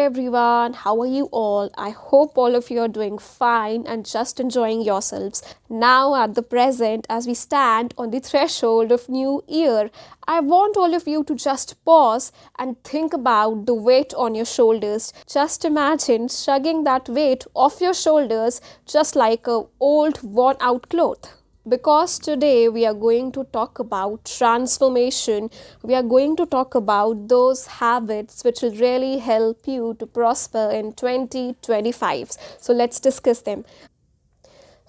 everyone, how are you all? I hope all of you are doing fine and just enjoying yourselves. Now, at the present, as we stand on the threshold of New Year, I want all of you to just pause and think about the weight on your shoulders. Just imagine shrugging that weight off your shoulders just like a old worn out cloth. Because today we are going to talk about transformation, we are going to talk about those habits which will really help you to prosper in 2025. So let's discuss them.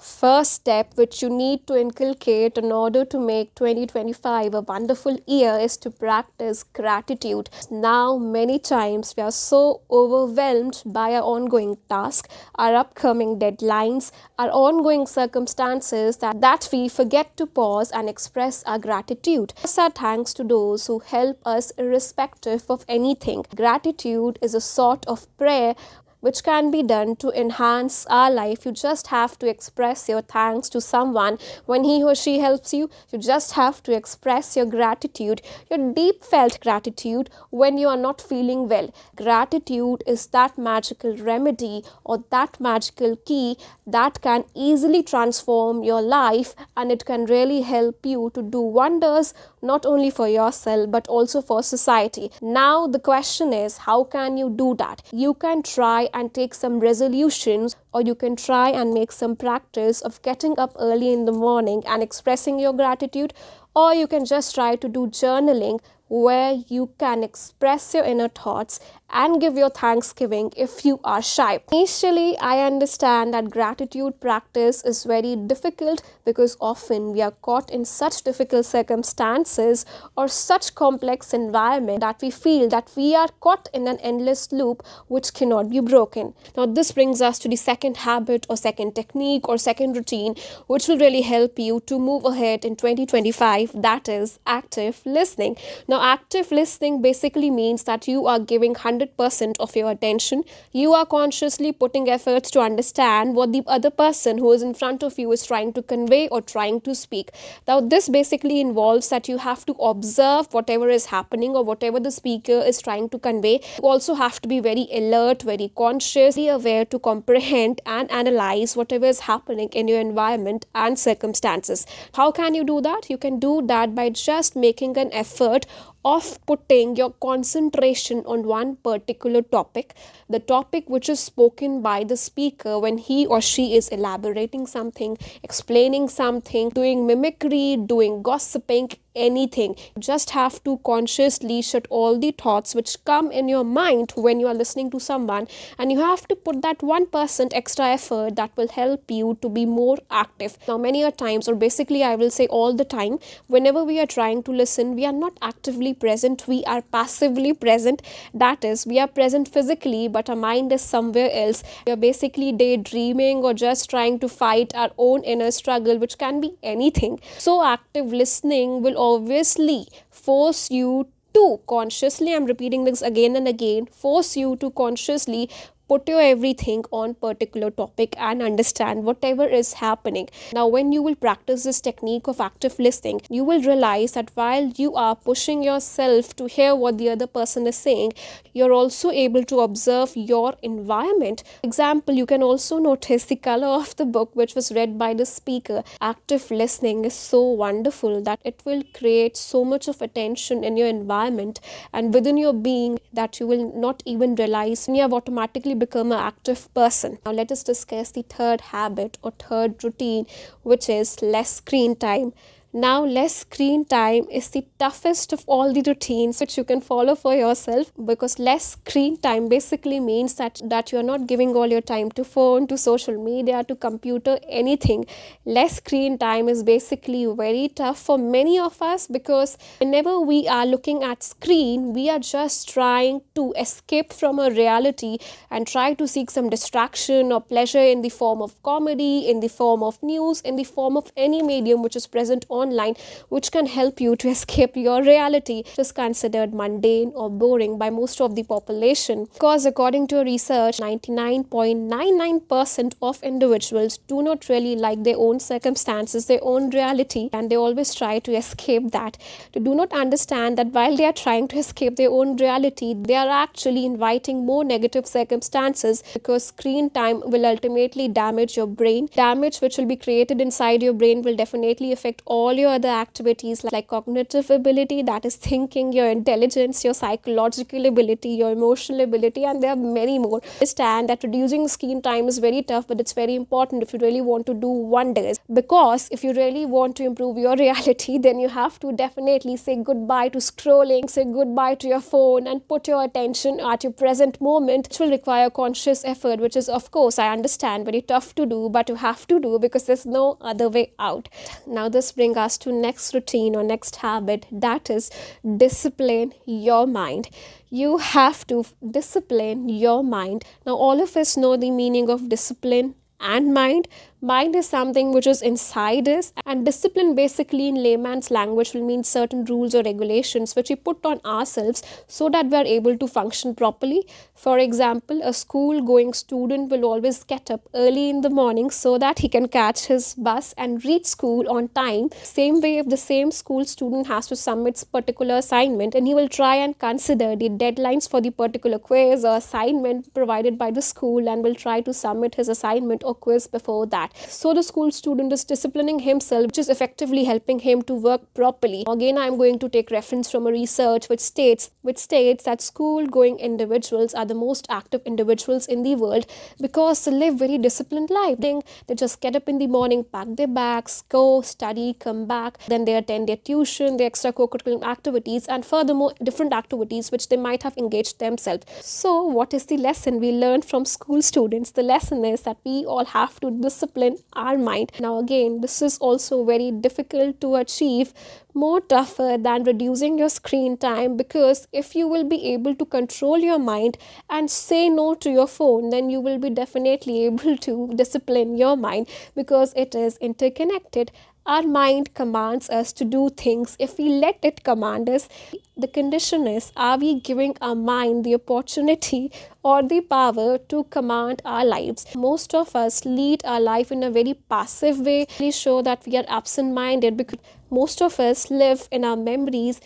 First step which you need to inculcate in order to make 2025 a wonderful year is to practice gratitude. Now, many times we are so overwhelmed by our ongoing task, our upcoming deadlines, our ongoing circumstances that we forget to pause and express our gratitude. Our thanks to those who help us irrespective of anything. Gratitude is a sort of prayer which can be done to enhance our life. You just have to express your thanks to someone when he or she helps you. You just have to express your gratitude, your deep felt gratitude when you are not feeling well. Gratitude is that magical remedy or that magical key that can easily transform your life, and it can really help you to do wonders not only for yourself but also for society. Now the question is, how can you do that? You can try and take some resolutions, or you can try and make some practice of getting up early in the morning and expressing your gratitude, or you can just try to do journaling where you can express your inner thoughts and give your thanksgiving if you are shy. Initially, I understand that gratitude practice is very difficult because often we are caught in such difficult circumstances or such complex environment that we feel that we are caught in an endless loop which cannot be broken. Now, this brings us to the second habit or second technique or second routine which will really help you to move ahead in 2025, that is active listening. Now, active listening basically means that you are giving 100% of your attention. You are consciously putting efforts to understand what the other person who is in front of you is trying to convey or trying to speak. Now, this basically involves that you have to observe whatever is happening or whatever the speaker is trying to convey. You also have to be very alert, very conscious, be aware to comprehend and analyze whatever is happening in your environment and circumstances. How can you do that? You can do that by just making an effort of putting your concentration on one particular topic, the topic which is spoken by the speaker when he or she is elaborating something, explaining something, doing mimicry, doing gossiping, anything. You just have to consciously shut all the thoughts which come in your mind when you are listening to someone, and you have to put that 1% extra effort that will help you to be more active. Now, many a times, or basically I will say all the time, whenever we are trying to listen, we are not actively present, we are passively present. That is, we are present physically but our mind is somewhere else. We are basically daydreaming or just trying to fight our own inner struggle, which can be anything. So active listening will obviously force you to consciously, I'm repeating this again and again, force you to consciously put your everything on particular topic and understand whatever is happening. Now, when you will practice this technique of active listening, you will realize that while you are pushing yourself to hear what the other person is saying, you're also able to observe your environment. For example, you can also notice the color of the book which was read by the speaker. Active listening is so wonderful that it will create so much of attention in your environment and within your being that you will not even realize you have automatically become an active person. Now, let us discuss the third habit or third routine, which is less screen time. Now, less screen time is the toughest of all the routines which you can follow for yourself, because less screen time basically means that you're not giving all your time to phone, to social media, to computer, anything. Less screen time is basically very tough for many of us, because whenever we are looking at screen, we are just trying to escape from a reality and try to seek some distraction or pleasure in the form of comedy, in the form of news, in the form of any medium which is present online which can help you to escape your reality, which is considered mundane or boring by most of the population. Because according to research, 99.99% of individuals do not really like their own circumstances, their own reality, and they always try to escape that. They do not understand that while they are trying to escape their own reality, they are actually inviting more negative circumstances, because screen time will ultimately damage your brain. Damage which will be created inside your brain will definitely affect all your other activities like cognitive ability, that is thinking, your intelligence, your psychological ability, your emotional ability, and there are many more. Understand that reducing screen time is very tough, but it's very important if you really want to do wonders. Because if you really want to improve your reality, then you have to definitely say goodbye to scrolling, say goodbye to your phone, and put your attention at your present moment, which will require conscious effort, which is, of course, I understand, very tough to do, but you have to do because there's no other way out. Now this brings us to next routine or next habit, that is discipline your mind. You have to discipline your mind. Now all of us know the meaning of discipline and mind. Mind is something which is inside us, and discipline basically in layman's language will mean certain rules or regulations which we put on ourselves so that we are able to function properly. For example, a school going student will always get up early in the morning so that he can catch his bus and reach school on time. Same way, if the same school student has to submit particular assignment, and he will try and consider the deadlines for the particular quiz or assignment provided by the school and will try to submit his assignment or quiz before that. So the school student is disciplining himself, which is effectively helping him to work properly. Again, I am going to take reference from a research which states that school going individuals are the most active individuals in the world because they live very disciplined life. They just get up in the morning, pack their bags, go study, come back, then they attend their tuition, their extracurricular activities, and furthermore different activities which they might have engaged themselves. So what is the lesson we learn from school students? The lesson is that we all have to discipline our mind. Now again, this is also very difficult to achieve, more tougher than reducing your screen time, because if you will be able to control your mind and say no to your phone, then you will be definitely able to discipline your mind, because it is interconnected. Our mind commands us to do things. If we let it command us, the condition is, are we giving our mind the opportunity or the power to command our lives? Most of us lead our life in a very passive way. We show that we are absent-minded because most of us live in our memories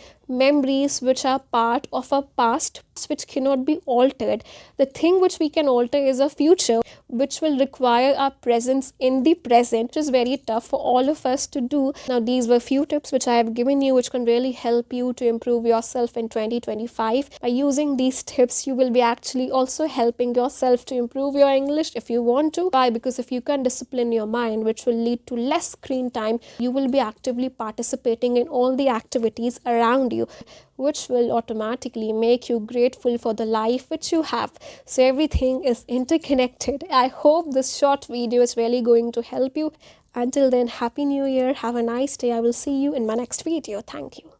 which are part of our past, which cannot be altered. The thing which we can alter is a future, which will require our presence in the present, which is very tough for all of us to do. Now, these were few tips which I have given you, which can really help you to improve yourself in 2025. By using these tips, you will be actually also helping yourself to improve your English if you want to. Why? Because if you can discipline your mind, which will lead to less screen time, you will be actively participating in all the activities around you, which will automatically make you grateful for the life which you have. So everything is interconnected. I hope this short video is really going to help you. Until then, Happy New Year. Have a nice day. I will see you in my next video. Thank you.